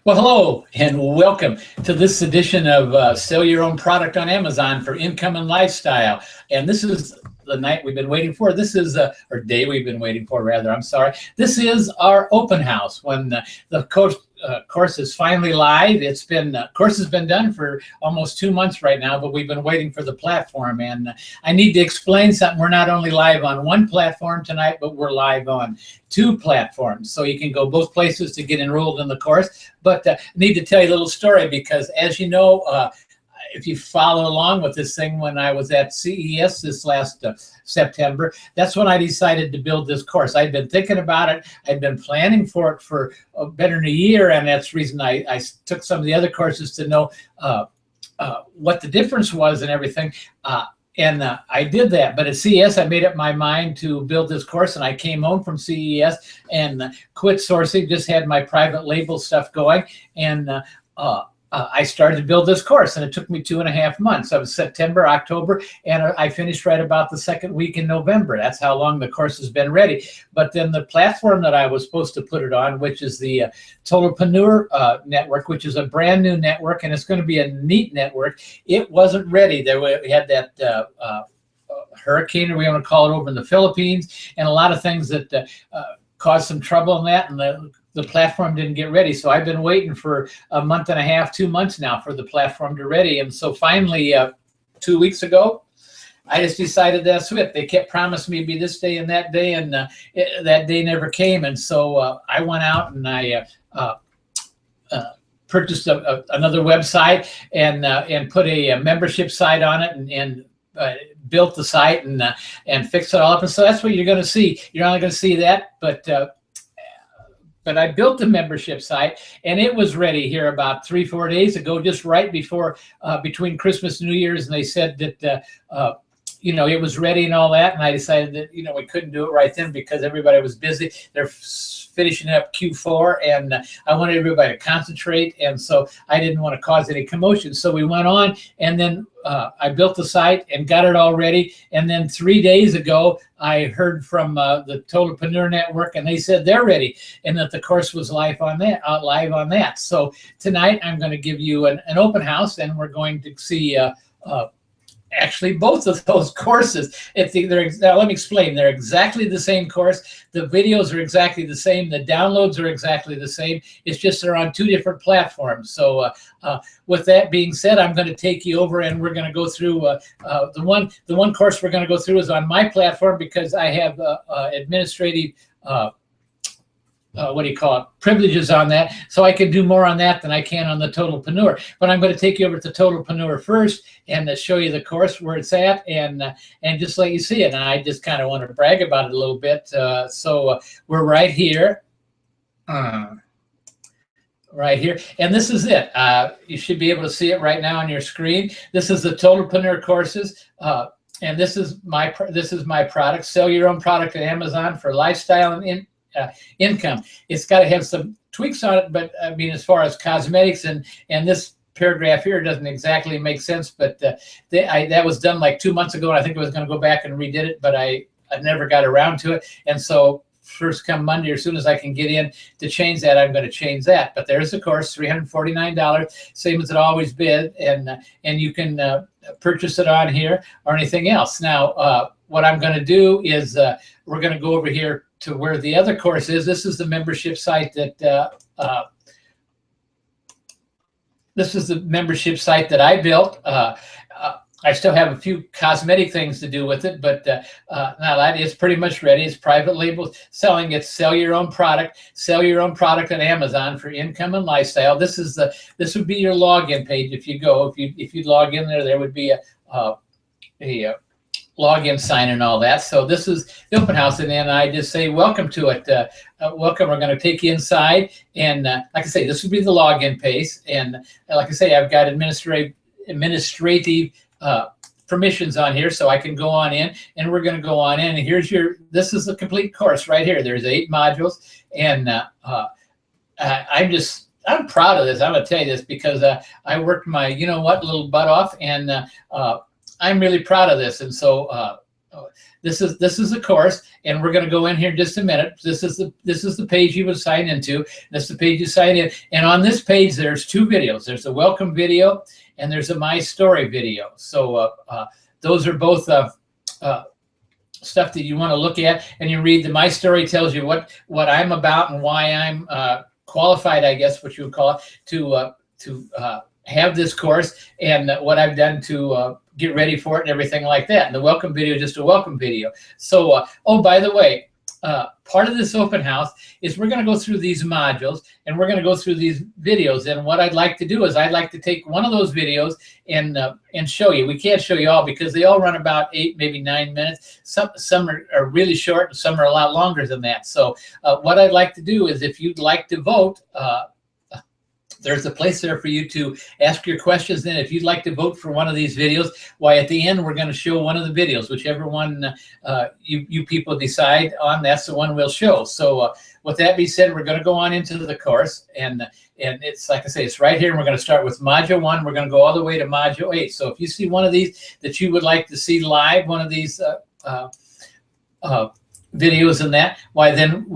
Well, hello and welcome to this edition of Sell Your Own Product on Amazon for Income and Lifestyle. And this is the night we've been waiting for. This is, or day we've been waiting for, rather. I'm sorry. This is our open house when the course is finally live. It's been, course has been done for almost 2 months right now, but we've been waiting for the platform. And I need to explain something. We're not only live on one platform tonight, but we're live on 2 platforms. So you can go both places to get enrolled in the course. But I need to tell you a little story because, as you know, if you follow along with this thing, when I was at CES this last September, that's when I decided to build this course. I'd been thinking about it. I'd been planning for it for better than a year, and that's the reason I took some of the other courses to know what the difference was and everything. And I did that. But at CES, I made up my mind to build this course, and I came home from CES and quit sourcing, just had my private label stuff going, and I started to build this course, and it took me 2.5 months. It was September, October, and I finished right about the second week in November. That's how long the course has been ready. But then the platform that I was supposed to put it on, which is the Totalpreneur Network, which is a brand new network, and it's going to be a neat network, it wasn't ready. We had that hurricane, or we want to call it, over in the Philippines, and a lot of things that caused some trouble in that, and the platform didn't get ready. So I've been waiting for 1.5 months, 2 months now for the platform to ready. And so finally, 2 weeks ago, I just decided that's it. They kept promising me to be this day and that day, and that day never came. And so I went out and I purchased another website and put a membership site on it, and built the site and fixed it all up. And so that's what you're going to see. You're only going to see that, but I built the membership site, and it was ready here about 3-4 days ago, just right before between Christmas and New Year's. And they said that it was ready and all that. And I decided that we couldn't do it right then because everybody was busy. They're finishing up Q4, and I wanted everybody to concentrate, and so I didn't want to cause any commotion. So we went on, and then I built the site and got it all ready. And then 3 days ago, I heard from the Totalpreneur Network, and they said they're ready, and that the course was live on that. So tonight I'm going to give you an open house, and we're going to see actually both of those courses. Now let me explain. They're exactly the same course. The videos are exactly the same. The downloads are exactly the same. It's just they're on 2 different platforms. So with that being said, I'm going to take you over, and we're going to go through the one course we're going to go through is on my platform because I have administrative privileges on that, so I can do more on that than I can on the Totalpreneur. But I'm going to take you over to Totalpreneur first and show you the course where it's at, and just let you see it. And I just kind of want to brag about it a little bit. So we're right here. Right here, and this is it. You should be able to see it right now on your screen. This is the Totalpreneur courses. And this is my product. Sell your own product at Amazon for lifestyle and income. It's got to have some tweaks on it, but I mean, as far as cosmetics and this paragraph here doesn't exactly make sense, but that was done like 2 months ago, and I think I was going to go back and redid it, but I never got around to it. And so first come Monday, as soon as I can get in to change that, I'm going to change that. But there's the course, $349, same as it always been, and you can purchase it on here or anything else. Now, what I'm going to do is we're going to go over here to where the other course is. This is the membership site that I built. I still have a few cosmetic things to do with it, but now that is pretty much ready. It's private label selling. It's sell your own product on Amazon for income and lifestyle. This would be your login page. If you log in there would be a login sign and all that. So this is the open house, and then I just say welcome to it. Welcome. We're going to take you inside, and like I say, this would be the login page, and like I say, I've got administrative permissions on here, so I can go on in, and we're going to go on in. And this is the complete course right here. There's 8 modules, and I'm proud of this. I'm going to tell you this because I worked my little butt off, and I'm really proud of this. And so this is the course, and we're going to go in here in just a minute. This is the page you would sign into. That's the page you sign in, and on this page there's two videos. There's a welcome video and there's a my story video. So those are both stuff that you want to look at, and you read. The my story tells you what I'm about and why I'm qualified, I guess what you would call it, to have this course, and what I've done to get ready for it and everything like that. And the welcome video is just a welcome video. So, oh, by the way, part of this open house is we're going to go through these modules and we're going to go through these videos. And what I'd like to do is I'd like to take one of those videos and show you. We can't show you all because they all run about 8, maybe 9 minutes. Some are really short and some are a lot longer than that. So what I'd like to do is, if you'd like to vote, there's a place there for you to ask your questions. Then if you'd like to vote for one of these videos, why, at the end, we're going to show one of the videos. Whichever one you people decide on, that's the one we'll show. So with that being said, we're going to go on into the course. And it's, like I say, it's right here. And we're going to start with Module 1. We're going to go all the way to Module 8. So if you see one of these that you would like to see live, one of these videos and that, why, then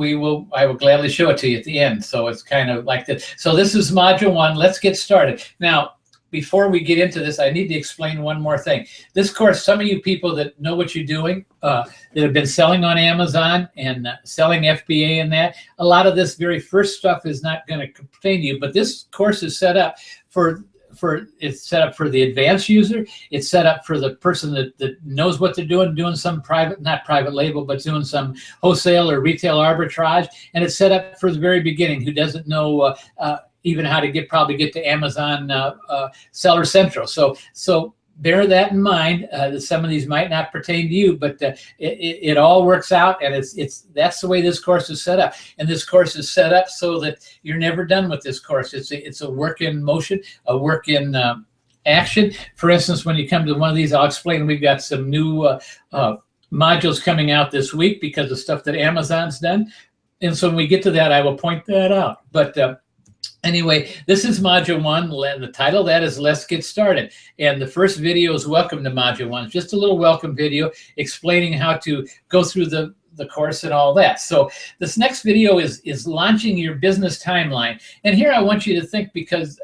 I will gladly show it to you at the end. So it's kind of like this. So this is Module 1. Let's get started. Now, before we get into this, I need to explain one more thing. This course, some of you people that know what you're doing, that have been selling on Amazon and selling FBA and that, a lot of this very first stuff is not going to pertain to you, but this course is set up for it's set up for the advanced user. It's set up for the person that knows what they're doing some not private label, but doing some wholesale or retail arbitrage. And it's set up for the very beginning, who doesn't know even how to probably get to Amazon Seller Central. So bear that in mind, that some of these might not pertain to you, but it all works out, and that's the way this course is set up. And this course is set up so that you're never done with this course. It's a work in motion, a work in action. For instance, when you come to one of these, I'll explain. We've got some new modules coming out this week because of stuff that Amazon's done, and so when we get to that, I will point that out. But anyway, this is Module 1. The title of that is Let's Get Started. And the first video is Welcome to Module 1. It's just a little welcome video explaining how to go through the course and all that. So this next video is launching your business timeline. And here I want you to think, because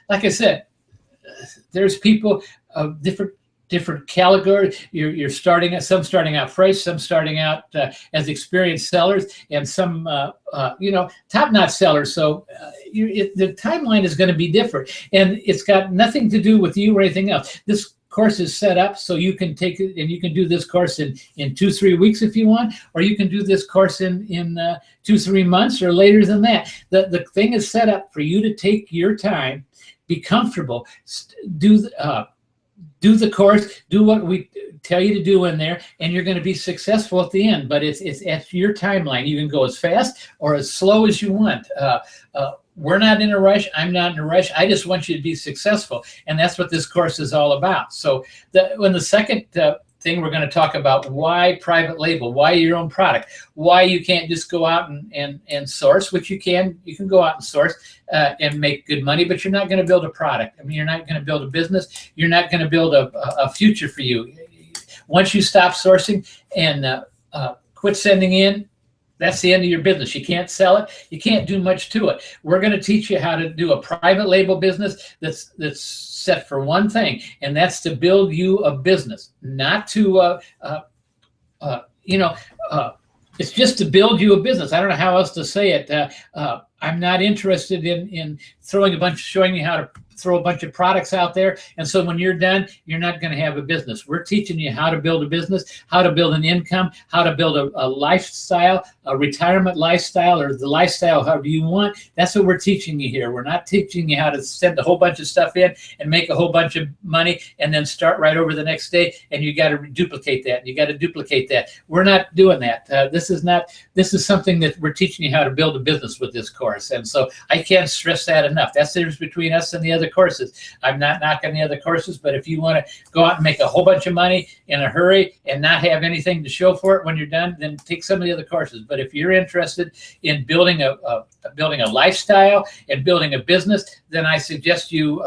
like I said, there's people of different categories. You're starting out, some starting out fresh, some starting out as experienced sellers, and some top-notch sellers. So the timeline is going to be different, and it's got nothing to do with you or anything else. This course is set up so you can take it, and you can do this course in 2-3 weeks if you want, or you can do this course in 2-3 months or later than that. The thing is set up for you to take your time, be comfortable, do the course, do what we tell you to do in there, and you're going to be successful at the end. But it's at your timeline. You can go as fast or as slow as you want. We're not in a rush. I'm not in a rush. I just want you to be successful, and that's what this course is all about. So when the second thing, we're going to talk about why private label, why your own product, why you can't just go out and source, which you can go out and source and make good money, but you're not going to build a product. I mean, you're not going to build a business. You're not going to build a future for you. Once you stop sourcing and quit sending in, that's the end of your business. You can't sell it. You can't do much to it. We're going to teach you how to do a private label business that's set for one thing, and that's to build you a business, not to, it's just to build you a business. I don't know how else to say it. I'm not interested in showing you how to throw a bunch of products out there, and so when you're done, you're not going to have a business. We're teaching you how to build a business, how to build an income, how to build a lifestyle, a retirement lifestyle, or the lifestyle however you want. That's what we're teaching you here. We're not teaching you how to send a whole bunch of stuff in and make a whole bunch of money and then start right over the next day, and you got to duplicate that, and you got to duplicate that. We're not doing that. This is something that we're teaching you how to build a business with this course, and so I can't stress that enough. That's the difference between us and the other courses. I'm not knocking the other courses, but if you want to go out and make a whole bunch of money in a hurry and not have anything to show for it when you're done, then take some of the other courses. But if you're interested in building a lifestyle and building a business, then I suggest you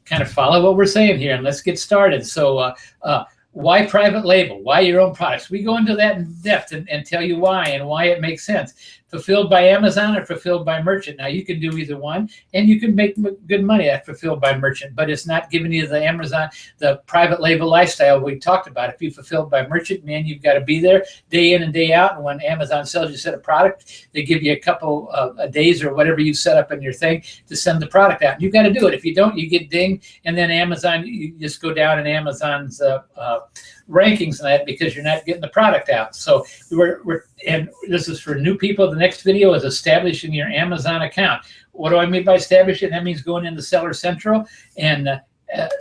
kind of follow what we're saying here, and let's get started. So why private label? Why your own products? We go into that in depth and tell you why and why it makes sense. Fulfilled by Amazon or fulfilled by merchant. Now you can do either one, and you can make good money at fulfilled by merchant, but it's not giving you the Amazon, the private label lifestyle we talked about. If you fulfilled by merchant, man, you've got to be there day in and day out. And when Amazon sells you a set of product, they give you a couple of days or whatever you set up in your thing to send the product out. You've got to do it. If you don't, you get dinged, and then Amazon, you just go down in Amazon's rankings and that because you're not getting the product out. So and this is for new people. The next video is establishing your Amazon account. What do I mean by establishing? That means going into Seller Central and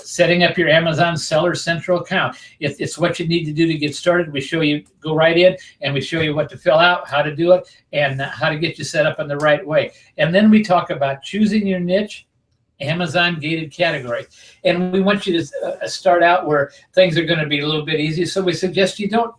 setting up your Amazon Seller Central account. It's what you need to do to get started. We show you, go right in, and we show you what to fill out, how to do it, and how to get you set up in the right way. And then we talk about choosing your niche, Amazon gated categories. And we want you to start out where things are going to be a little bit easier. So we suggest you don't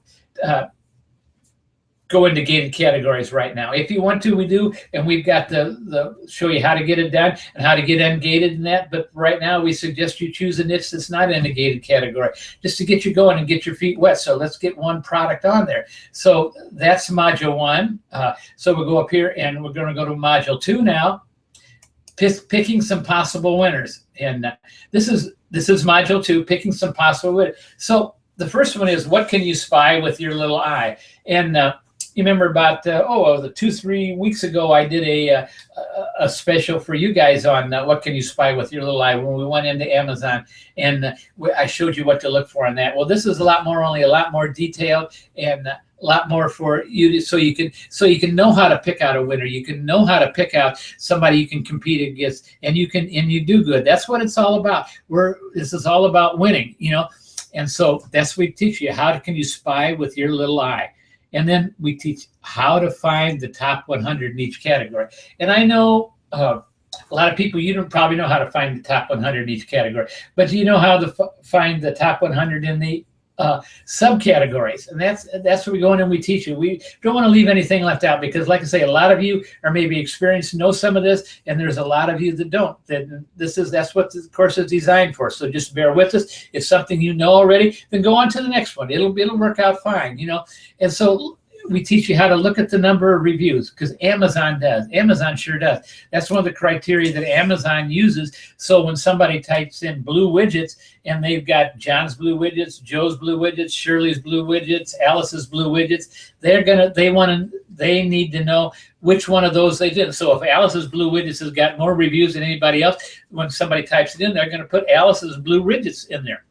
go into gated categories right now. If you want to, we do, and we've got the show you how to get it done and how to get ungated in that. But right now, we suggest you choose a niche that's not in a gated category, just to get you going and get your feet wet. So let's get one product on there. So that's module 1. So we'll go up here, and we're going to go to module 2 now. Picking some possible winners, and this is module 2, picking some possible winners. So the first one is, what can you spy with your little eye? And you remember about 2-3 weeks ago, I did a special for you guys on what can you spy with your little eye when we went into Amazon, and I showed you what to look for on that. Well, this is only a lot more detailed and a lot more for you so you can know how to pick out a winner. You can know how to pick out somebody you can compete against, and you do good. That's what it's all about. This is all about winning, and so that's what we teach you. How can you spy with your little eye? And then we teach how to find the top 100 in each category. And I know a lot of people, you don't probably know how to find the top 100 in each category, but do you know how to find the top 100 in the subcategories? And that's where we go in and we teach you. We don't want to leave anything left out because, like I say, a lot of you are maybe experienced, know some of this, and there's a lot of you that don't. That's what the course is designed for. So just bear with us. If something you know already, then go on to the next one. It'll work out fine, And so we teach you how to look at the number of reviews, because Amazon does. Amazon sure does. That's one of the criteria that Amazon uses. So when somebody types in blue widgets and they've got John's blue widgets, Joe's blue widgets, Shirley's blue widgets, Alice's blue widgets, they need to know which one of those they did. So if Alice's blue widgets has got more reviews than anybody else, when somebody types it in, they're going to put Alice's blue widgets in there.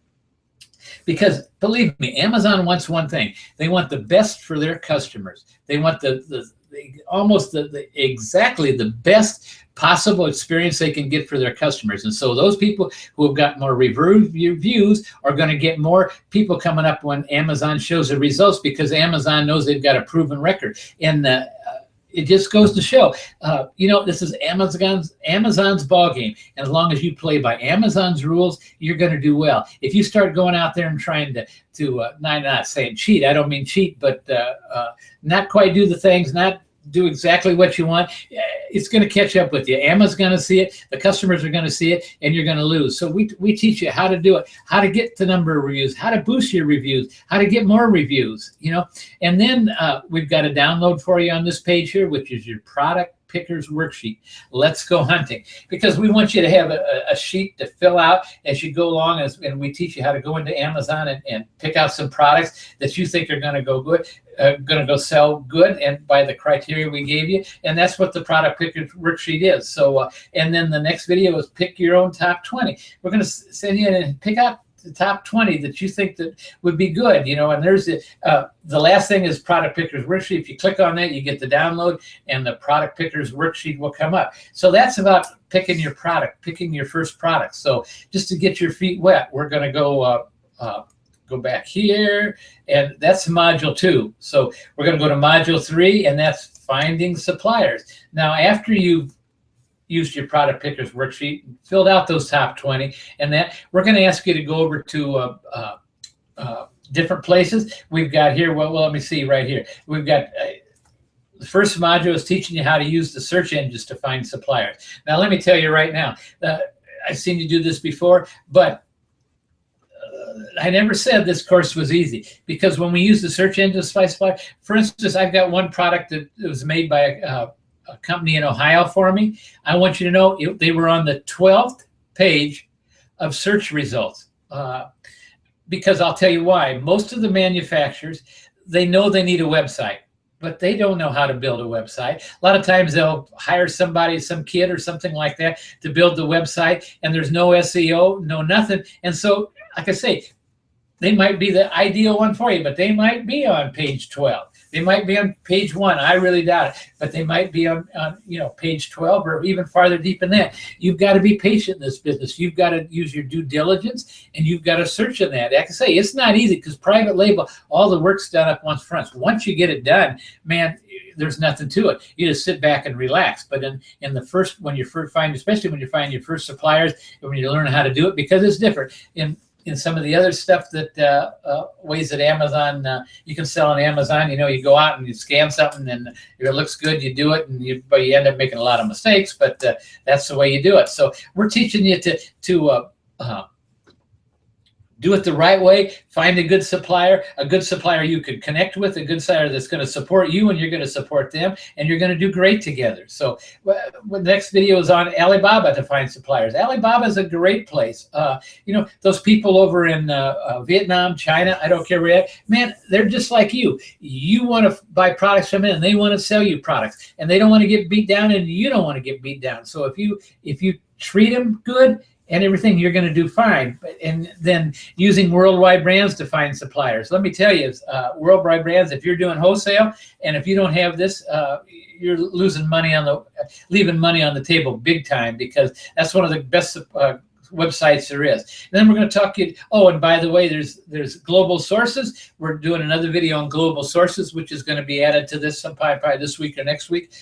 Because believe me, Amazon wants one thing. They want the best for their customers. They want exactly the best possible experience they can get for their customers. And so those people who have got more reviews are going to get more people coming up when Amazon shows the results, because Amazon knows they've got a proven record. And it just goes to show, this is Amazon's ball game. And as long as you play by Amazon's rules, you're going to do well. If you start going out there and trying to not saying cheat, I don't mean cheat, but not quite do the things, not do exactly what you want, it's going to catch up with you. Amazon's going to see it, the customers are going to see it, and you're going to lose. So we teach you how to do it, how to get the number of reviews, how to boost your reviews, how to get more reviews, And then we've got a download for you on this page here, which is your product pickers worksheet. Let's go hunting, because we want you to have a sheet to fill out as you go along, and we teach you how to go into Amazon and pick out some products that you think are going to go good, going to go sell good, and by the criteria we gave you. And that's what the product pickers worksheet is. So and then the next video is pick your own top 20. We're going to send you in and pick out the top 20 that you think that would be good, and there's the last thing is product pickers worksheet. If you click on that, you get the download, and the product pickers worksheet will come up. So that's about picking your product, picking your first product. So just to get your feet wet, we're going to go back here, and that's module 2. So we're going to go to module 3, and that's finding suppliers. Now, after you've used your product pickers worksheet, filled out those top 20, and that we're going to ask you to go over to different places. We've got here, well, let me see right here. We've got the first module is teaching you how to use the search engines to find suppliers. Now, let me tell you right now, I've seen you do this before, but I never said this course was easy, because when we use the search engine supplier, for instance, I've got one product that was made by a company in Ohio for me. I want you to know they were on the 12th page of search results, because I'll tell you why. Most of the manufacturers, they know they need a website, but they don't know how to build a website. A lot of times they'll hire somebody, some kid or something like that, to build the website, and there's no SEO, no nothing. And so, like I say, they might be the ideal one for you, but they might be on page 12. They might be on page 1. I really doubt it, but they might be on page 12 or even farther deep in that. You've got to be patient in this business. You've got to use your due diligence, and you've got to search in that. Like I say, it's not easy, because private label, all the work's done up once front. Once you get it done, man, there's nothing to it. You just sit back and relax. But in the first, when you first find, especially when you find your first suppliers, and when you learn how to do it, because it's different. In some of the other stuff that ways that Amazon, you can sell on Amazon, you go out and you scan something, and if it looks good, you do it, but you end up making a lot of mistakes, but that's the way you do it. So we're teaching you to do it the right way. Find a good supplier you could connect with, a good supplier that's going to support you, and you're going to support them, and you're going to do great together. So the next video is on Alibaba to find suppliers. Alibaba is a great place. Those people over in Vietnam, China, I don't care where you're at, man, they're just like you. You want to buy products from them, and they want to sell you products, and they don't want to get beat down, and you don't want to get beat down. So if you treat them good and everything, you're going to do fine. And then using Worldwide Brands to find suppliers. Let me tell you, Worldwide Brands, if you're doing wholesale, and if you don't have this, you're leaving money on the table big time, because that's one of the best websites there is. And then we're going to talk you. Oh, and by the way, there's global sources. We're doing another video on global sources, which is going to be added to this probably this week or next week.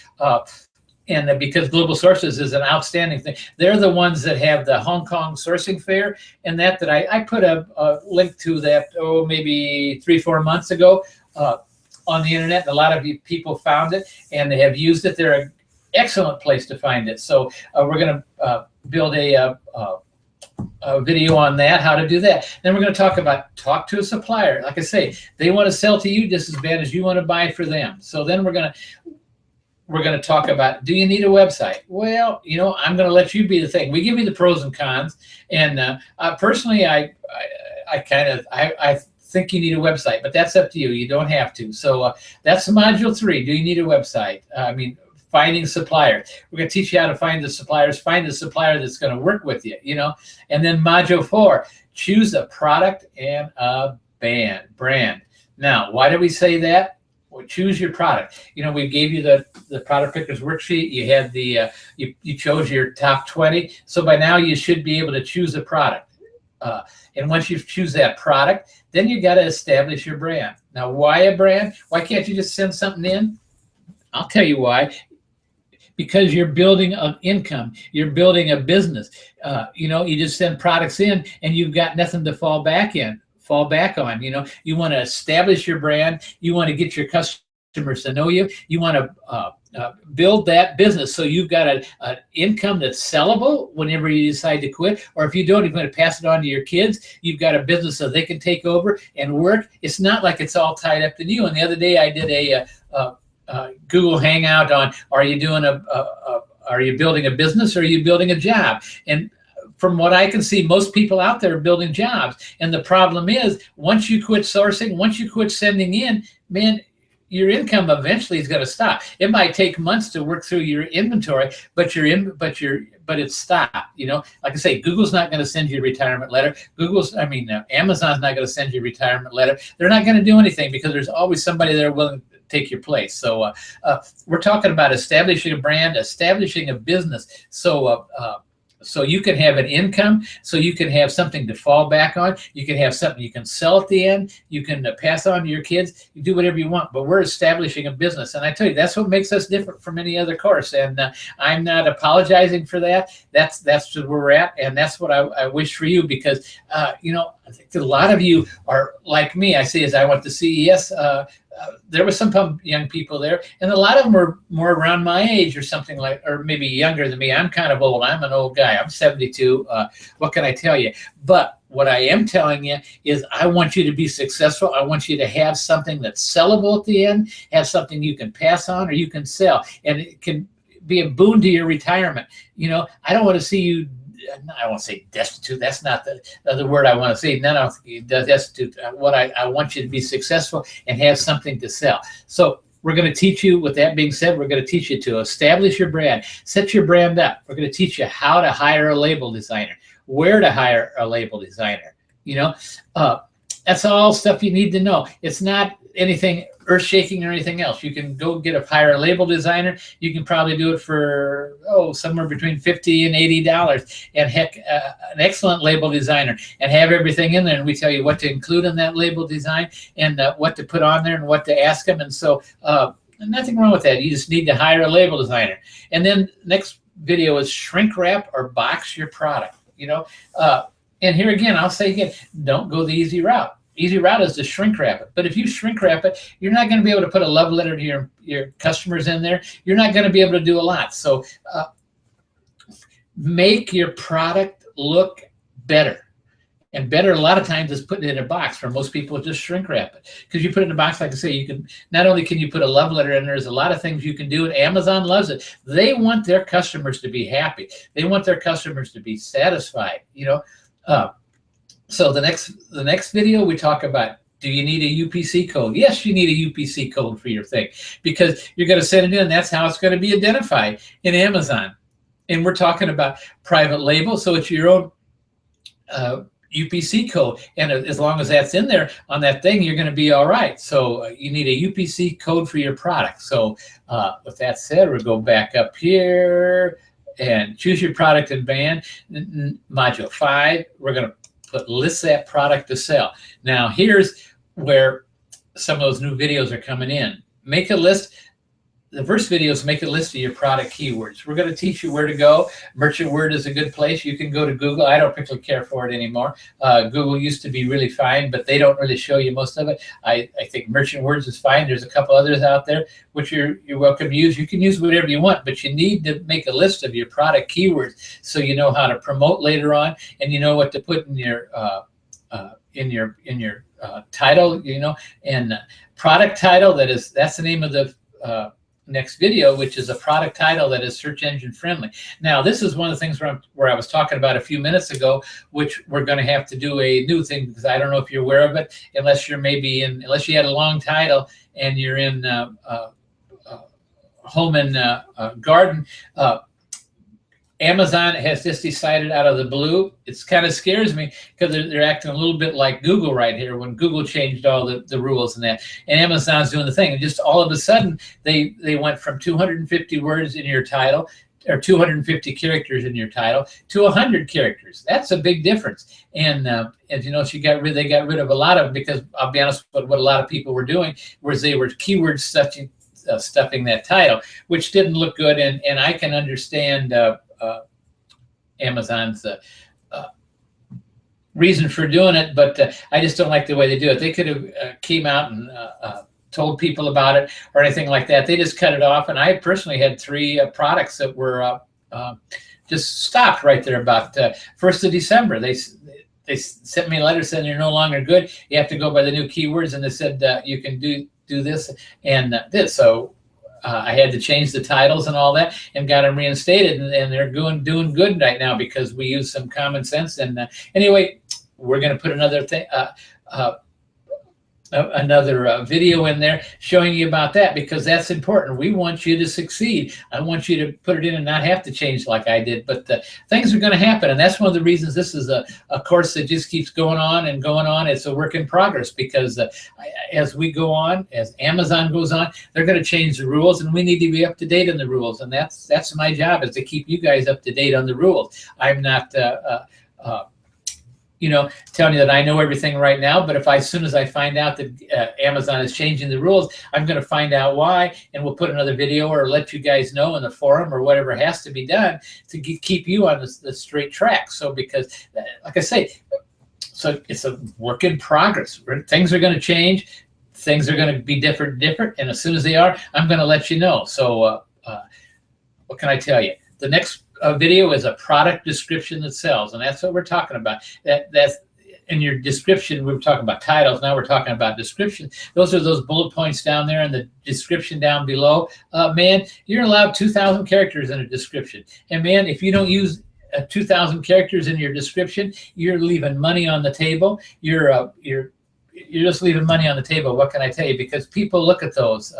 And because Global Sources is an outstanding thing. They're the ones that have the Hong Kong sourcing fair, and that I put a link to that, maybe 3-4 months ago on the internet. And a lot of you people found it, and they have used it. They're an excellent place to find it. So we're going to build a video on that, how to do that. Then we're going to talk to a supplier. Like I say, they want to sell to you just as bad as you want to buy for them. So then we're going to talk about, do you need a website? Well, I'm going to let you be the thing. We give you the pros and cons. And personally, I think you need a website, but that's up to you. You don't have to. So that's module 3. Do you need a website? Finding suppliers. We're going to teach you how to find the suppliers, find the supplier that's going to work with you, And then module 4, choose a product and a brand. Now, why do we say that? Well, choose your product. We gave you the product pickers worksheet. You had you chose your top 20. So by now you should be able to choose a product. And once you choose that product, then you got to establish your brand. Now, why a brand? Why can't you just send something in? I'll tell you why. Because you're building an income, you're building a business. You just send products in, and you've got nothing to fall back on. You want to establish your brand. You want to get your customers to know you. You want to build that business, so you've got an income that's sellable whenever you decide to quit. Or if you don't, you're going to pass it on to your kids. You've got a business so they can take over and work. It's not like it's all tied up in you. And the other day I did a Google Hangout on, are you building a business, or are you building a job? And from what I can see, most people out there are building jobs. And the problem is, once you quit sourcing, once you quit sending in, man, your income eventually is going to stop. It might take months to work through your inventory, but it's stopped. Like I say, Google's not going to send you a retirement letter. Amazon's not going to send you a retirement letter. They're not going to do anything, because there's always somebody there willing to take your place. So we're talking about establishing a brand, establishing a business. So you can have an income, so you can have something to fall back on. You can have something you can sell at the end. You can pass on to your kids. You do whatever you want, but we're establishing a business. And I tell you, that's what makes us different from any other course. And I'm not apologizing for that. That's where we're at. And that's what I wish for you, because, I think a lot of you are like me. I see, as I went to CES, there was some young people there, and a lot of them were more around my age or something or maybe younger than me. I'm kind of old. I'm an old guy. I'm 72. What can I tell you? But what I am telling you is I want you to be successful. I want you to have something that's sellable at the end, have something you can pass on or you can sell, and it can be a boon to your retirement. You know, I don't want to see you, I won't say destitute. That's not the word I want to say. No, destitute. What I want you to be successful and have something to sell. So we're going to teach you, with that being said, we're going to teach you to establish your brand, set your brand up. We're going to teach you how to hire a label designer, where to hire a label designer. You know, that's all stuff you need to know. It's not anything earth-shaking or anything else. You can go hire a label designer. You can probably do it for somewhere between $50 and $80, and heck, an excellent label designer, and have everything in there. And we tell you what to include in that label design, and what to put on there, and what to ask them. And so nothing wrong with that. You just need to hire a label designer. And then next video is shrink wrap or box your product. You know, and here again, I'll say again, don't go the easy route. Easy route is to shrink wrap it. But if you shrink wrap it, you're not going to be able to put a love letter to your customers in there. You're not going to be able to do a lot. So make your product look better. And better a lot of times is putting it in a box. For most people, just shrink wrap it. Because you put it in a box, like I say, you can not only can you put a love letter in, there's a lot of things you can do, and Amazon loves it. They want their customers to be happy. They want their customers to be satisfied. You know, so the next video we talk about, do you need a UPC code? Yes, you need a UPC code for your thing, because you're going to send it in. That's how it's going to be identified in Amazon. And we're talking about private label, so it's your own UPC code, and as long as that's in there on that thing, you're going to be all right. So you need a UPC code for your product. So with that said, we'll go back up here and choose your product and brand. Module 5, we're going to list that product to sell. Now here's where some of those new videos are coming in. Make a list. The first video is make a list of your product keywords. We're going to teach you where to go. Merchant Word is a good place. You can go to Google. I don't particularly care for it anymore. Google used to be really fine, but they don't really show you most of it. I think Merchant Words is fine. There's a couple others out there which you're welcome to use. You can use whatever you want, but you need to make a list of your product keywords so you know how to promote later on, and you know what to put in your title. You know, and product title. That's the name of the next video, which is a product title that is search engine friendly. Now, this is one of the things where I was talking about a few minutes ago, which we're going to have to do a new thing, because I don't know if you're aware of it, unless you had a long title and you're in home and garden. Amazon has just decided out of the blue. It kind of scares me, because they're acting a little bit like Google right here, when Google changed all the rules and that. And Amazon's doing the thing. And just all of a sudden, they went from 250 words in your title, or 250 characters in your title, to 100 characters. That's a big difference. And as you know, they got rid of a lot of them, because I'll be honest with what a lot of people were doing, was they were keyword stuffing that title, which didn't look good. And I can understand Amazon's reason for doing it, but I just don't like the way they do it. They could have came out and told people about it or anything like that. They just cut it off, and I personally had 3 products that were just stopped right there about 1st of December. They sent me a letter saying you're no longer good. You have to go by the new keywords, and they said you can do this and this. So I had to change the titles and all that, and got them reinstated, and they're doing good right now, because we use some common sense. And anyway, we're going to put another thing, another video in there showing you about that, because that's important. We want you to succeed. I want you to put it in and not have to change like I did, but things are going to happen. And that's one of the reasons this is a course that just keeps going on and going on. It's a work in progress, because as we go on, as Amazon goes on, they're going to change the rules, and we need to be up to date on the rules. And that's my job, is to keep you guys up to date on the rules. I'm not telling you that I know everything right now, but as soon as I find out that Amazon is changing the rules, I'm going to find out why, and we'll put another video or let you guys know in the forum or whatever has to be done to keep you on the straight track. So, because, like I say, so it's a work in progress. Things are going to change. Things are going to be different, and as soon as they are, I'm going to let you know. So, what can I tell you? The next video is a product description that sells, and that's what we're talking about. in your description, we were talking about titles. Now we're talking about description. Those are those bullet points down there in the description down below. Man, you're allowed 2,000 characters in a description. And man, if you don't use 2,000 characters in your description, you're leaving money on the table. You're just leaving money on the table. What can I tell you? Because people look at those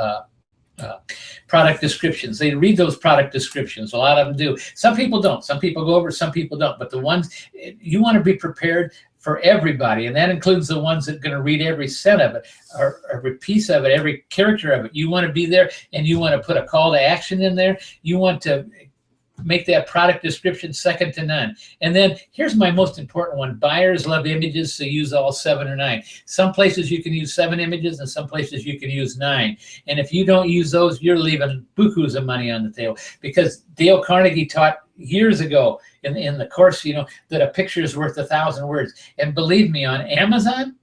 product descriptions. They read those product descriptions. A lot of them do. Some people don't. Some people go over, some people don't. But the ones, you want to be prepared for everybody, and that includes the ones that are going to read every cent of it, or every piece of it, every character of it. You want to be there, and you want to put a call to action in there. You want to make that product description second to none. And then here's my most important one. Buyers love images, so use all 7 or 9. Some places you can use 7 images, and some places you can use 9. And if you don't use those, you're leaving bukus of money on the table. Because Dale Carnegie taught years ago in the course, you know, that a picture is worth 1,000 words. And believe me, on Amazon,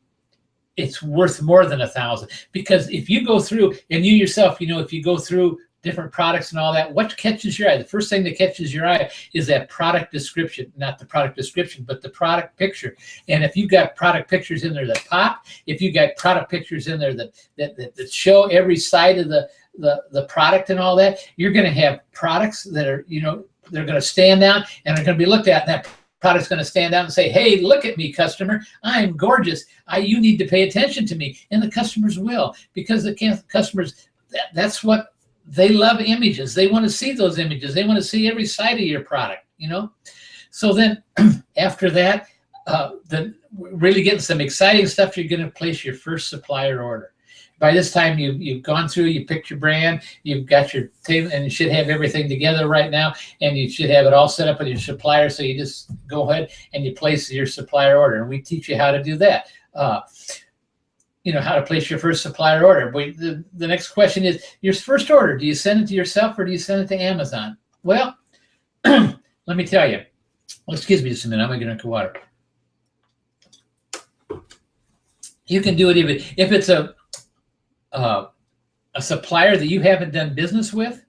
it's worth more than 1,000. Because if you go through, and you yourself, you know, if you go through different products and all that, what catches your eye? The first thing that catches your eye is that product description, not the product description, but the product picture. And if you've got product pictures in there that pop, if you've got product pictures in there that show every side of the product and all that, you're going to have products that are, you know, they're going to stand out and are going to be looked at, and that product's going to stand out and say, hey, look at me, customer. I'm gorgeous. You need to pay attention to me. And the customers will, because the customers, that's what, they love images. They want to see those images. They want to see every side of your product, you know? So then after that, then really getting some exciting stuff, you're going to place your first supplier order. By this time, you've gone through, you picked your brand, you've got your table, and you should have everything together right now, and you should have it all set up with your supplier. So you just go ahead and you place your supplier order, and we teach you how to do that. You know, how to place your first supplier order. But the next question is, your first order, do you send it to yourself or do you send it to Amazon? Well, let me tell you. Well, excuse me just a minute. I'm going to drink of water. You can do it even if it's a supplier that you haven't done business with.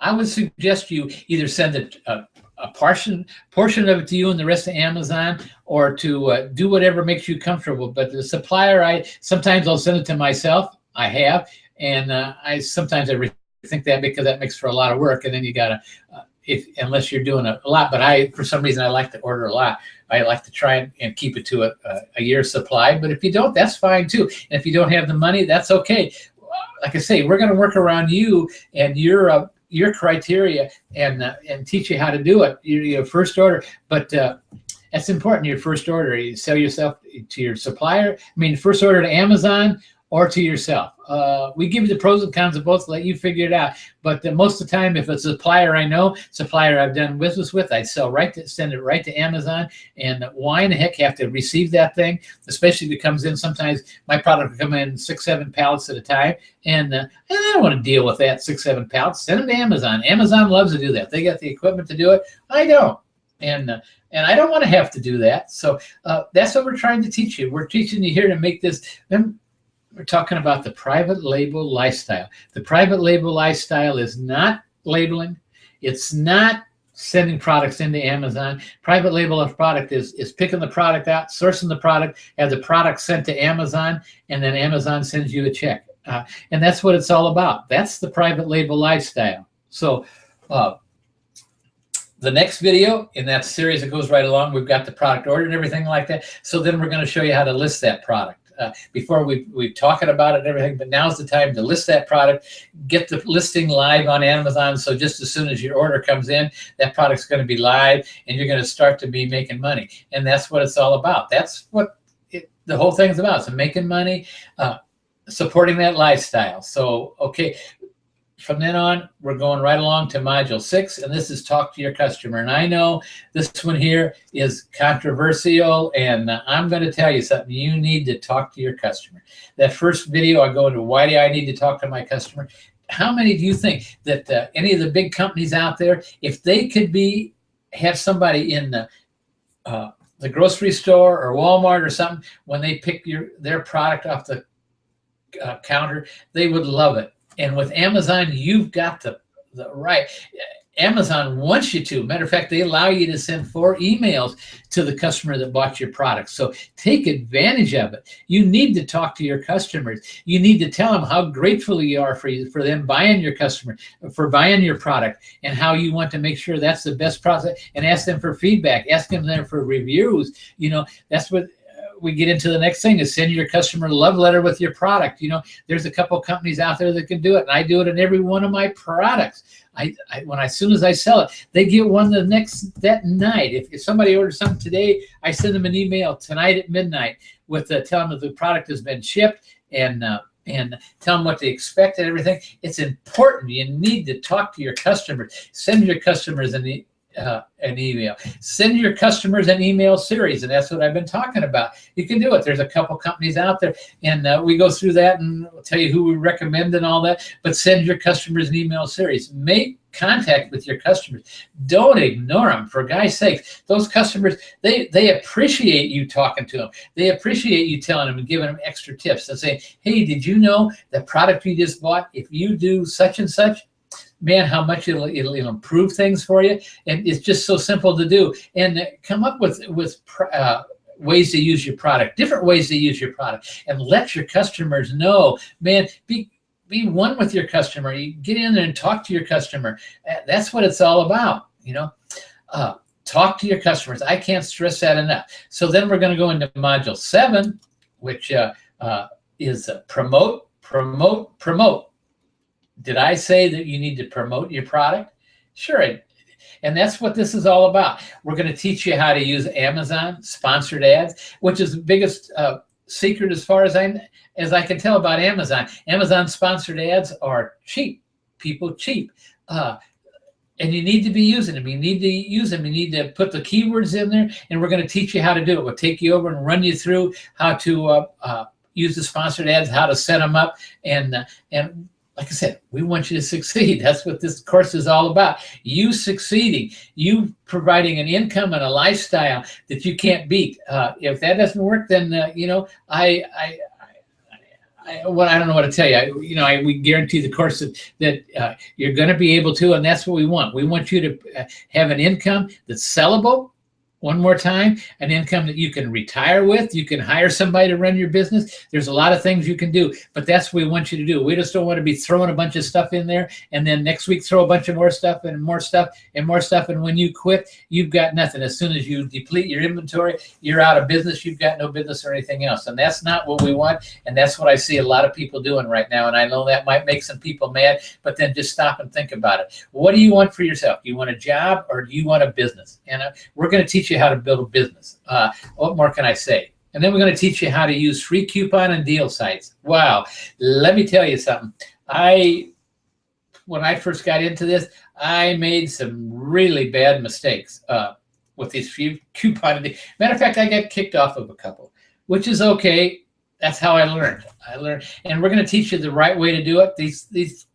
I would suggest you either send a portion of it to you and the rest of Amazon, or to do whatever makes you comfortable. But the supplier, sometimes I'll send it to myself. I have, and I sometimes rethink that, because that makes for a lot of work, and then you gotta, unless you're doing a lot. But for some reason, I like to order a lot. I like to try and keep it to a year's supply. But if you don't, that's fine too. And if you don't have the money, that's okay. Like I say, we're going to work around you and your criteria, and teach you how to do it. Your first order, but that's important. Your first order, you sell yourself to your supplier. I mean, first order to Amazon or to yourself. We give you the pros and cons of both, let you figure it out. But most of the time, if it's a supplier I know, supplier I've done business with, I send it right to Amazon. And why in the heck have to receive that thing? Especially if it comes in, sometimes my product will come in 6, 7 pallets at a time. And I don't want to deal with that 6, 7 pallets. Send them to Amazon. Amazon loves to do that. They got the equipment to do it. I don't. And I don't want to have to do that. So that's what we're trying to teach you. We're teaching you here to make this. We're talking about the private label lifestyle. The private label lifestyle is not labeling. It's not sending products into Amazon. Private label of product is picking the product out, sourcing the product, have the product sent to Amazon, and then Amazon sends you a check. And that's what it's all about. That's the private label lifestyle. So the next video in that series that goes right along, we've got the product order and everything like that. So then we're going to show you how to list that product. Before we're talking about it and everything, but now's the time to list that product, get the listing live on Amazon. So just as soon as your order comes in, that product's going to be live, and you're going to start to be making money. And that's what it's all about. That's what the whole thing's about. So making money, supporting that lifestyle. So, okay. From then on, we're going right along to module 6, and this is talk to your customer. And I know this one here is controversial, and I'm going to tell you something. You need to talk to your customer. That first video, I go into why do I need to talk to my customer. How many do you think that any of the big companies out there, if they could have somebody in the grocery store or Walmart or something, when they pick their product off the counter, they would love it. And with Amazon, you've got the right. Amazon wants you to. Matter of fact, they allow you to send 4 emails to the customer that bought your product. So take advantage of it. You need to talk to your customers. You need to tell them how grateful you are for them buying your buying your product, and how you want to make sure that's the best process, and ask them for feedback, ask them for reviews. That's what we get into. The next thing is send your customer a love letter with your product. There's a couple companies out there that can do it, and I do it in every one of my products. As soon as I sell it, they get one that night. If somebody orders something today, I send them an email tonight at midnight with telling them the product has been shipped, and tell them what they expect and everything. It's important. You need to talk to your customers. Send your customers an email. Send your customers an email series, and that's what I've been talking about. You can do it. There's a couple companies out there, and we go through that and we'll tell you who we recommend and all that. But send your customers an email series. Make contact with your customers. Don't ignore them, for God's sake. Those customers, they appreciate you talking to them. They appreciate you telling them and giving them extra tips and saying, hey, did you know that product you just bought, if you do such and such, man, how much it'll improve things for you. And it's just so simple to do. And come up with ways to use your product, different ways to use your product, and let your customers know. Man, be one with your customer. You get in there and talk to your customer. That's what it's all about. Talk to your customers. I can't stress that enough. So then we're going to go into module 7, which is promote, promote, promote. Did I say that you need to promote your product? Sure. And that's what this is all about. We're going to teach you how to use Amazon sponsored ads, which is the biggest secret as far as I can tell about Amazon. Amazon sponsored ads are cheap. People cheap. And you need to be using them. You need to use them. You need to put the keywords in there, and we're going to teach you how to do it. We'll take you over and run you through how to use the sponsored ads, how to set them up, and like I said, we want you to succeed. That's what this course is all about. You succeeding, you providing an income and a lifestyle that you can't beat. If that doesn't work, then I don't know what to tell you. We guarantee the course that you're going to be able to, and that's what we want. We want you to have an income that's sellable. One more time, an income that you can retire with. You can hire somebody to run your business. There's a lot of things you can do, but that's what we want you to do. We just don't want to be throwing a bunch of stuff in there, and then next week throw a bunch of more stuff and more stuff and more stuff. And when you quit, you've got nothing. As soon as you deplete your inventory, you're out of business. You've got no business or anything else. And that's not what we want. And that's what I see a lot of people doing right now. And I know that might make some people mad, but then just stop and think about it. What do you want for yourself? Do you want a job, or do you want a business? And we're going to teach you how to build a business. What more can I say? And then we're going to teach you how to use free coupon and deal sites. Wow. Let me tell you something. When I first got into this, I made some really bad mistakes with these free coupon and deal. Matter of fact, I got kicked off of a couple, which is okay. That's how I learned. And we're going to teach you the right way to do it. These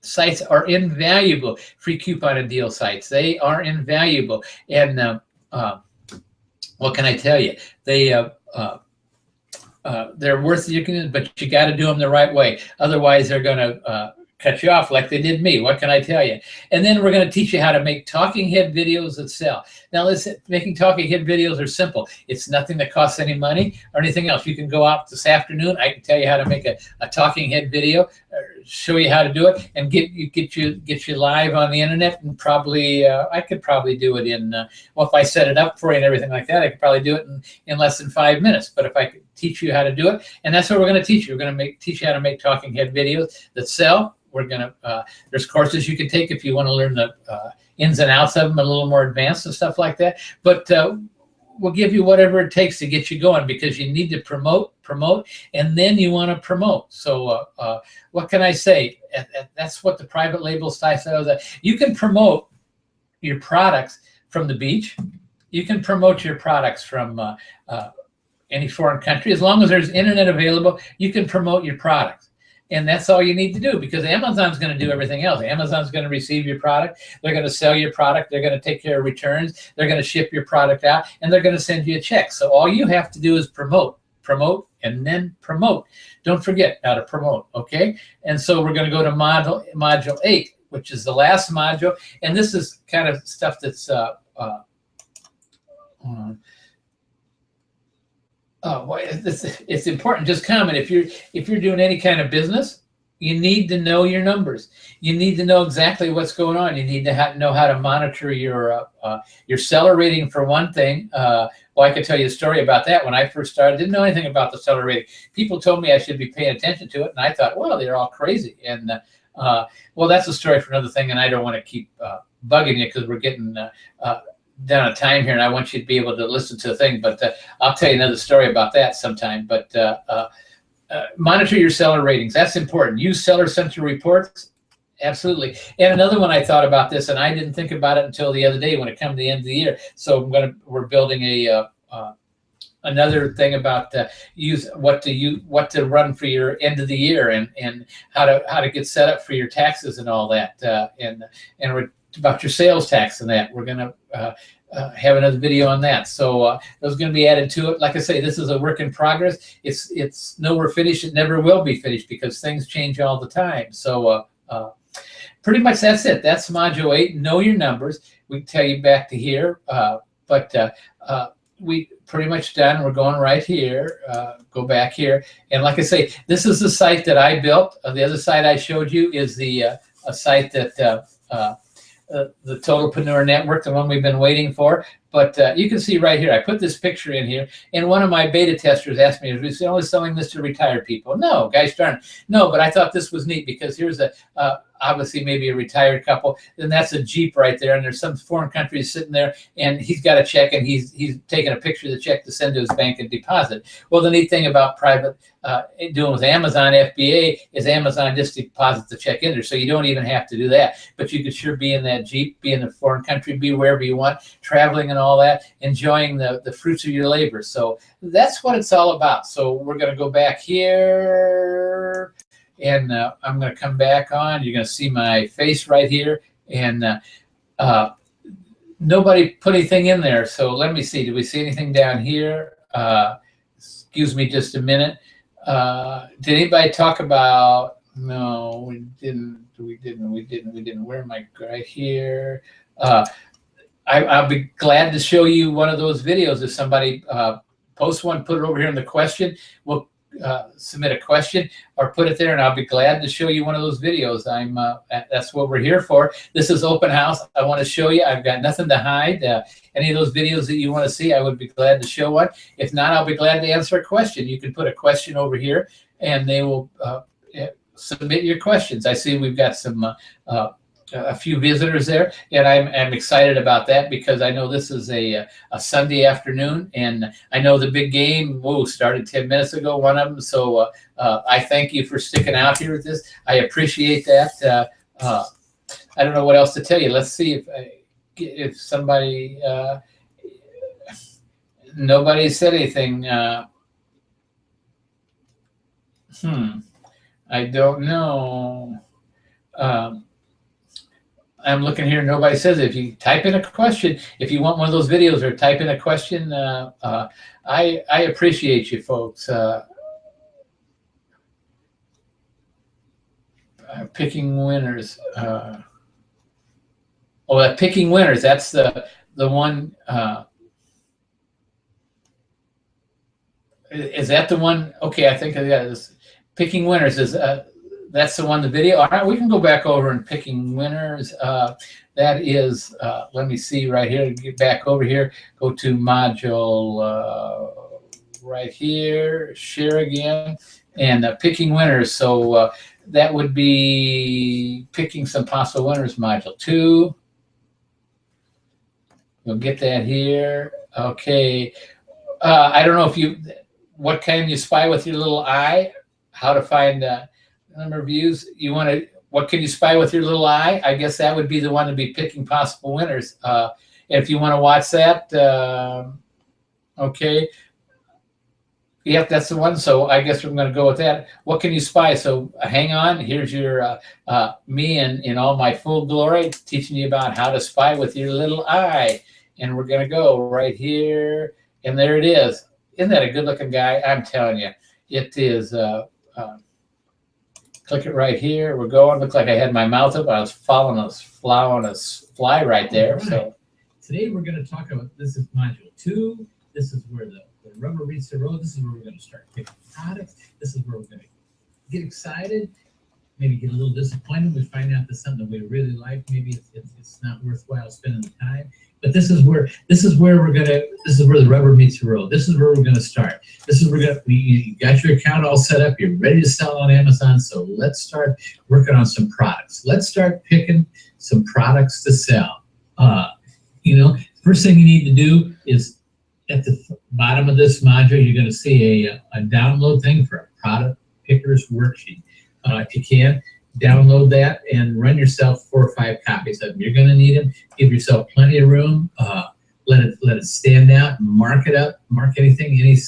sites are invaluable. Free coupon and deal sites. They are invaluable. And what can I tell you? They're worth it, but you got to do them the right way. Otherwise, they're going to cut you off like they did me. What can I tell you? And then we're going to teach you how to make talking head videos that sell. Now, listen, making talking head videos are simple. It's nothing that costs any money or anything else. You can go out this afternoon. I can tell you how to make a talking head video, show you how to do it, and get you live on the internet. And probably I could probably do it in if I set it up for you and everything like that, I could probably do it in less than 5 minutes. But if I could teach you how to do it, and that's what we're going to teach you. We're going to teach you how to make talking head videos that sell. We're going to there's courses you can take if you want to learn the ins and outs of them, a little more advanced and stuff like that. But we'll give you whatever it takes to get you going, because you need to promote, and then you want to promote. So what can I say? That's what the private label style is. You can promote your products from the beach. You can promote your products from any foreign country. As long as there's internet available, you can promote your products. And that's all you need to do, because Amazon's going to do everything else. Amazon's going to receive your product. They're going to sell your product. They're going to take care of returns. They're going to ship your product out, and they're going to send you a check. So all you have to do is promote, and then promote. Don't forget how to promote, okay? And so we're going to go to module 8. which is the last module. And this is kind of stuff that's it's important. Just comment if you're doing any kind of business, you need to know your numbers. You need to know exactly what's going on. You need to know how to monitor your seller rating for one thing. Well, I could tell you a story about that. When I first started, I didn't know anything about the seller rating. People told me I should be paying attention to it, and I thought, well, they're all crazy. And well, that's a story for another thing, and I don't want to keep bugging you because we're getting down a time here, and I want you to be able to listen to the thing. But I'll tell you another story about that sometime. But monitor your seller ratings. That's important. Use seller-centered reports. Absolutely. And another one, I thought about this, and I didn't think about it until the other day when it comes to the end of the year. So we're building a another thing about what to run for your end of the year, and how to get set up for your taxes and all that, and we're about your sales tax and that. We're gonna have another video on that. So those are going to be added to it. Like I say, this is a work in progress. It's nowhere finished. It never will be finished because things change all the time. So pretty much that's it. That's module 8. Know your numbers. We can tell you back to here, but we pretty much done. We're going right here. Go back here, and like I say, this is the site that I built. The other site I showed you is the a site that the Totalpreneur Network, the one we've been waiting for. But you can see right here, I put this picture in here, and one of my beta testers asked me, is we only selling this to retired people? No, guys, darn it. No, but I thought this was neat because here's obviously maybe a retired couple, then that's a Jeep right there, and there's some foreign countries sitting there, and he's got a check, and he's taking a picture of the check to send to his bank and deposit. Well, the neat thing about private doing with Amazon FBA is Amazon just deposits the check in there, so you don't even have to do that. But you could sure be in that Jeep, be in a foreign country, be wherever you want, traveling and all that, enjoying the fruits of your labor. So that's what it's all about. So we're going to go back here, and I'm going to come back on. You're going to see my face right here, and nobody put anything in there. So let me see. Did we see anything down here? Excuse me just a minute. Did anybody talk about? No, we didn't. We didn't. Where am I? Right here. I'll be glad to show you one of those videos if somebody posts one. Put it over here in the question. We'll submit a question or put it there, and I'll be glad to show you one of those videos. That's what we're here for. This is open house. I want to show you. I've got nothing to hide. Any of those videos that you want to see, I would be glad to show one. If not, I'll be glad to answer a question. You can put a question over here, and they will submit your questions. I see we've got some a few visitors there, and I'm excited about that because I know this is a Sunday afternoon, and I know the big game started 10 minutes ago, one of them. So I thank you for sticking out here with this. I appreciate that. I don't know what else to tell you. Let's see if somebody nobody said anything. I don't know. I'm looking here. Nobody says it. If you type in a question, if you want one of those videos or type in a question, I appreciate you folks. Picking winners. That picking winners. That's the one. Is that the one? Okay, I think this picking winners is. That's the one, the video. All right, we can go back over and picking winners. That is, let me see right here, get back over here, go to module right here, share again, and picking winners. So that would be picking some possible winners, module 2. You'll get that here. Okay. I don't know what can you spy with your little eye, how to find number of views. You want to, what can you spy with your little eye? I guess that would be the one to be picking possible winners. If you want to watch that, okay. Yep, that's the one. So I guess we're going to go with that. What can you spy? So hang on. Here's your me in all my full glory, teaching you about how to spy with your little eye. And we're going to go right here. And there it is. Isn't that a good looking guy? I'm telling you, it is. Click it right here. We're going. Looked like I had my mouth up. I was following a fly right there. Right. So today we're going to talk about, this is module 2. This is where the rubber meets the road. This is where we're going to start picking products. This is where we're going to get excited, maybe get a little disappointed. We find out there's something that we really like. Maybe it's not worthwhile spending the time. But this is where the rubber meets the road. This is where we're going to start. This is where you got your account all set up. You're ready to sell on Amazon. So let's start working on some products. Let's start picking some products to sell. First thing you need to do is at the bottom of this module, you're going to see a download thing for a product pickers worksheet. If you can, download that and run yourself 4 or 5 copies of them. You're going to need them. Give yourself plenty of room. Let it stand out. Mark it up. Mark anything, any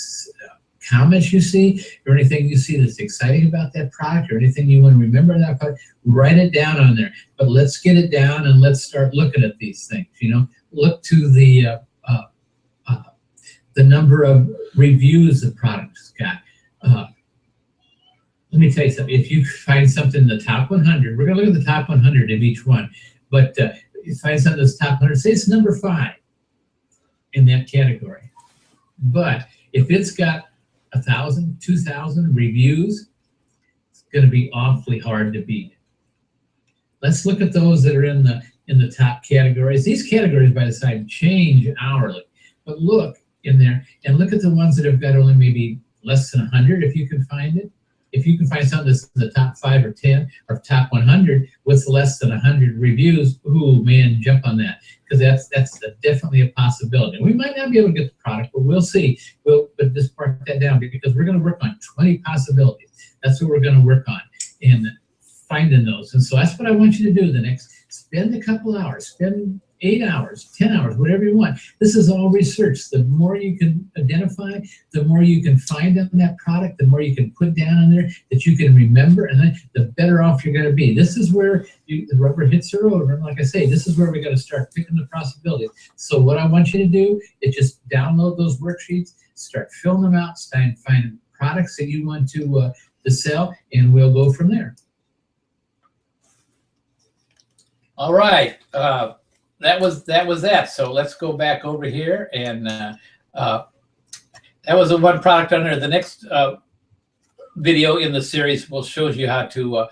comments you see, or anything you see that's exciting about that product, or anything you want to remember that product. Write it down on there. But let's get it down and let's start looking at these things. Look to the number of reviews the product's got. Let me tell you something. If you find something in the top 100, we're going to look at the top 100 of each one. But if you find something that's top 100, say it's number 5 in that category. But if it's got 1,000, 2,000 reviews, it's going to be awfully hard to beat. Let's look at those that are in the top categories. These categories, by the side, change hourly. But look in there and look at the ones that have got only maybe less than 100, if you can find it. If you can find something that's in the top 5 or 10 or top 100 with less than 100 reviews, ooh, man, jump on that, because that's definitely a possibility. We might not be able to get the product, but we'll see. But just mark that down, because we're going to work on 20 possibilities. That's what we're going to work on in finding those. And so that's what I want you to do. Spend a couple hours, spend 8 hours, 10 hours, whatever you want. This is all research. The more you can identify, the more you can find on that product, the more you can put down on there that you can remember, and then the better off you're going to be. This is where the rubber hits the road. And like I say, this is where we got to start picking the possibilities. So what I want you to do is just download those worksheets, start filling them out, start finding products that you want to sell, and we'll go from there. All right. That was that. So let's go back over here, and that was the one product under. The next video in the series will show you how to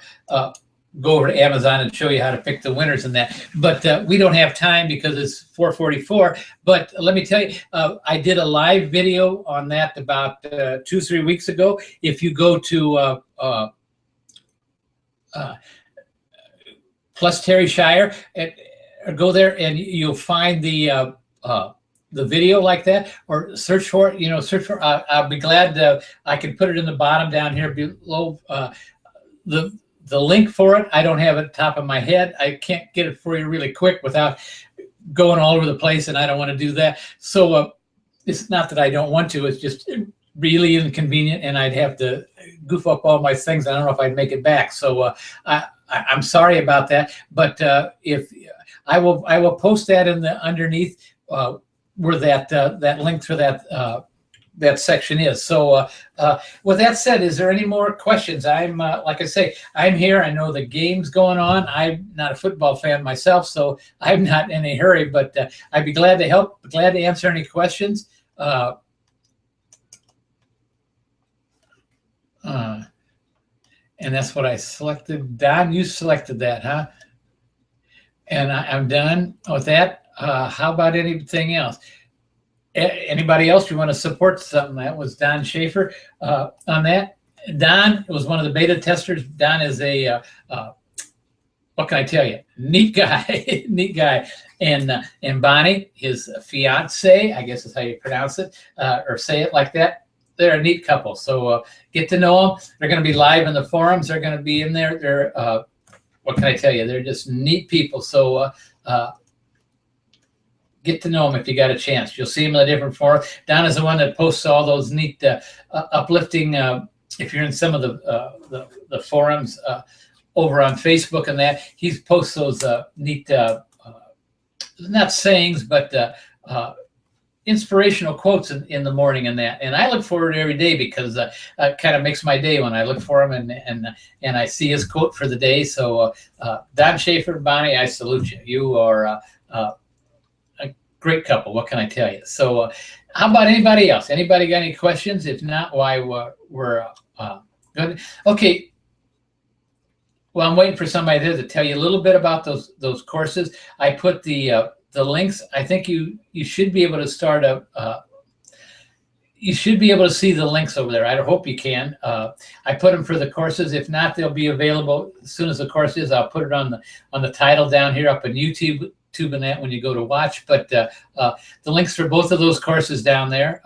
go over to Amazon and show you how to pick the winners in that. But we don't have time because it's 4:44. But let me tell you, I did a live video on that about 2-3 weeks ago. If you go to Plus Terry Shire, go there and you'll find the video like that, or search for it. Search for. I'll be glad I can put it in the bottom down here below. The link for it, I don't have it at the top of my head. I can't get it for you really quick without going all over the place, and I don't want to do that. So it's not that I don't want to. It's just really inconvenient, and I'd have to goof up all my things. I don't know if I'd make it back. So I'm sorry about that. But if I will post that in the underneath where that link to that section is. So with that said, is there any more questions? I'm like I say, I'm here. I know the game's going on. I'm not a football fan myself, so I'm not in a hurry, but I'd be glad to help, glad to answer any questions. And that's what I selected. Don, you selected that, huh? And I'm done with that. How about anything else? Anybody else you want to support something? That was Don Schaefer on that. Don was one of the beta testers. Don is a, what can I tell you? Neat guy, neat guy. And Bonnie, his fiance, I guess is how you pronounce it, or say it like that. They're a neat couple. So get to know them. They're going to be live in the forums. They're going to be in there. They're, what can I tell you? They're just neat people. So get to know them if you got a chance. You'll see them in the different forums. Don is the one that posts all those neat, uplifting. If you're in some of the forums over on Facebook and that, he posts those neat, not sayings, but inspirational quotes in the morning and that, and I look forward to every day because it kind of makes my day when I look for him and I see his quote for the day. So Don Schaefer, Bonnie, I salute you. You are a great couple. What can I tell you? So how about anybody else? Anybody got any questions? If not, why we're good. Okay. Well, I'm waiting for somebody there to tell you a little bit about those courses. I put the links. I think you should be able to start you should be able to see the links over there. I hope you can. I put them for the courses. If not, they'll be available as soon as the course is. I'll put it on the title down here up in YouTube and that when you go to watch. But the links for both of those courses down there.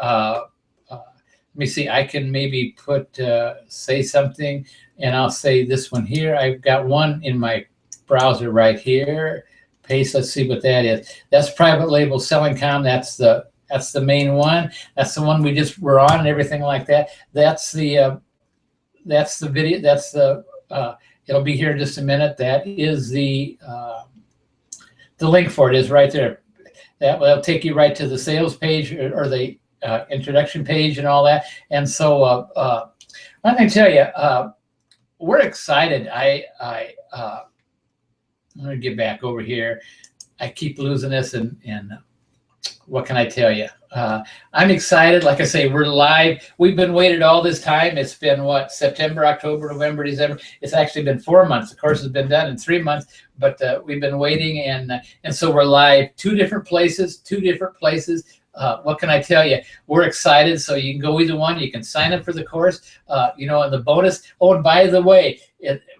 Let me see. I can maybe put say something, and I'll say this one here. I've got one in my browser right here. Paste. Let's see what that is. That's Private Label Selling.com. That's the main one. That's the one we just were on and everything like that. That's the video. That's the it'll be here in just a minute. That is the link for it is right there. That will take you right to the sales page or the introduction page and all that. And so let me tell you, we're excited. I'm going to get back over here. I keep losing this, and what can I tell you? I'm excited. Like I say, we're live. We've been waited all this time. It's been what, September, October, November, December. It's actually been 4 months. The course has been done in 3 months, but we've been waiting, and so we're live. Two different places. What can I tell you? We're excited. So you can go either one. You can sign up for the course, and the bonus. Oh, and by the way,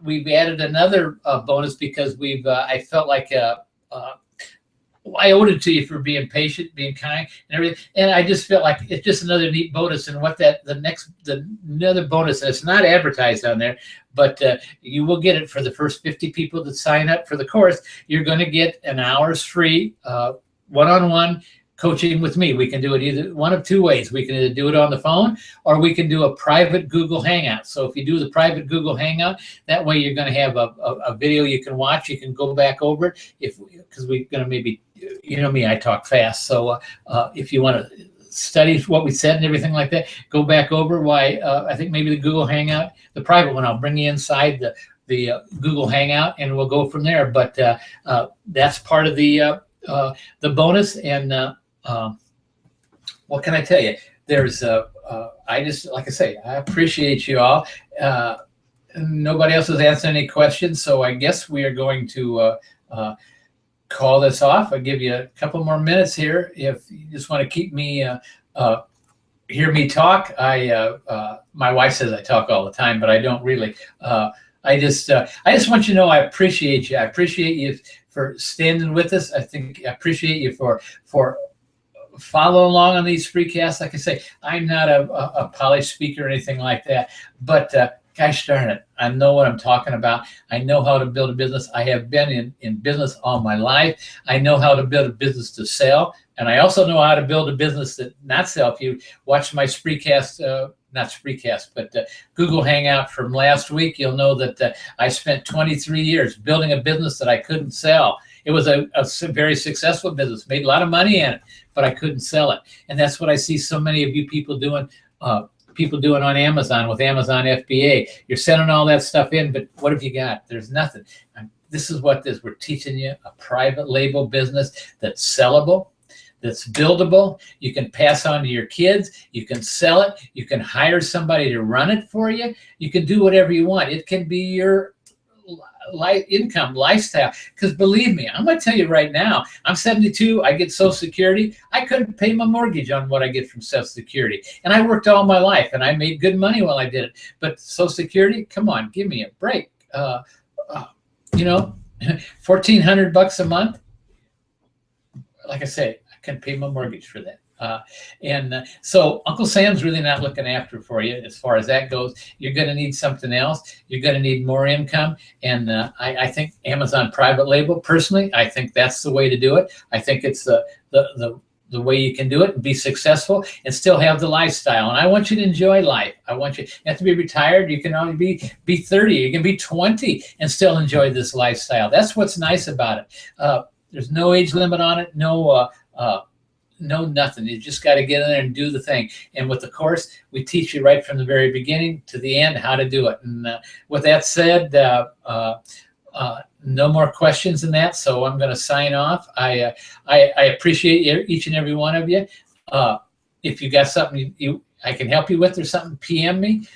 we've added another bonus because I felt like I owed it to you for being patient, being kind, and everything. And I just felt like it's just another neat bonus. And what another bonus, and it's not advertised on there, but you will get it for the first 50 people that sign up for the course. You're going to get an hour's free one-on-one coaching with me. We can do it either one of two ways. We can either do it on the phone or we can do a private Google Hangout. So if you do the private Google Hangout, that way you're going to have a video you can watch. You can go back over it because we're going to maybe, you know me, I talk fast. So if you want to study what we said and everything like that, go back over why I think maybe the Google Hangout, the private one, I'll bring you inside the Google Hangout and we'll go from there. But that's part of the bonus. And what can I tell you? There's I just, like I say, I appreciate you all. Nobody else has answered any questions, so I guess we are going to call this off. I'll give you a couple more minutes here if you just want to keep me hear me talk. My wife says I talk all the time, but I don't really. I just want you to know I appreciate you. I appreciate you for standing with us. I appreciate you for follow along on these free casts. Like I say, I'm not a polished speaker or anything like that, but gosh darn it, I know what I'm talking about. I know how to build a business. I have been in business all my life. I know how to build a business to sell, and I also know how to build a business that not sell. If you watch my Spreecast, not Spreecast, but Google Hangout from last week, you'll know that I spent 23 years building a business that I couldn't sell. It was a very successful business, made a lot of money in it, but I couldn't sell it. And that's what I see so many of you people doing on Amazon with Amazon FBA. You're sending all that stuff in, but what have you got? There's nothing. This is what this. We're teaching you a private label business that's sellable, that's buildable. You can pass on to your kids. You can sell it. You can hire somebody to run it for you. You can do whatever you want. It can be your income, lifestyle. Because believe me, I'm going to tell you right now, I'm 72. I get Social Security. I couldn't pay my mortgage on what I get from Social Security. And I worked all my life and I made good money while I did it. But Social Security, come on, give me a break. $1,400 a month. Like I say, I can pay my mortgage for that. So Uncle Sam's really not looking after for you as far as that goes. You're going to need something else. You're going to need more income. And I think Amazon private label, personally, I think that's the way to do it. I think it's the way you can do it and be successful and still have the lifestyle. And I want you to enjoy life. I want you have to be retired. You can only be 30. You can be 20 and still enjoy this lifestyle. That's what's nice about it. There's no age limit on it. No, know nothing. You just got to get in there and do the thing. And with the course, we teach you right from the very beginning to the end how to do it. And with that said, no more questions than that. So I'm going to sign off. I appreciate each and every one of you. If you got something I can help you with or something, PM me.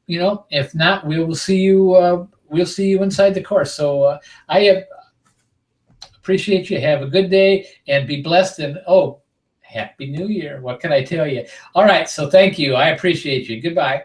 If not, we will see you. We'll see you inside the course. So I appreciate you. Have a good day and be blessed. And Happy New Year. What can I tell you? All right. So thank you. I appreciate you. Goodbye.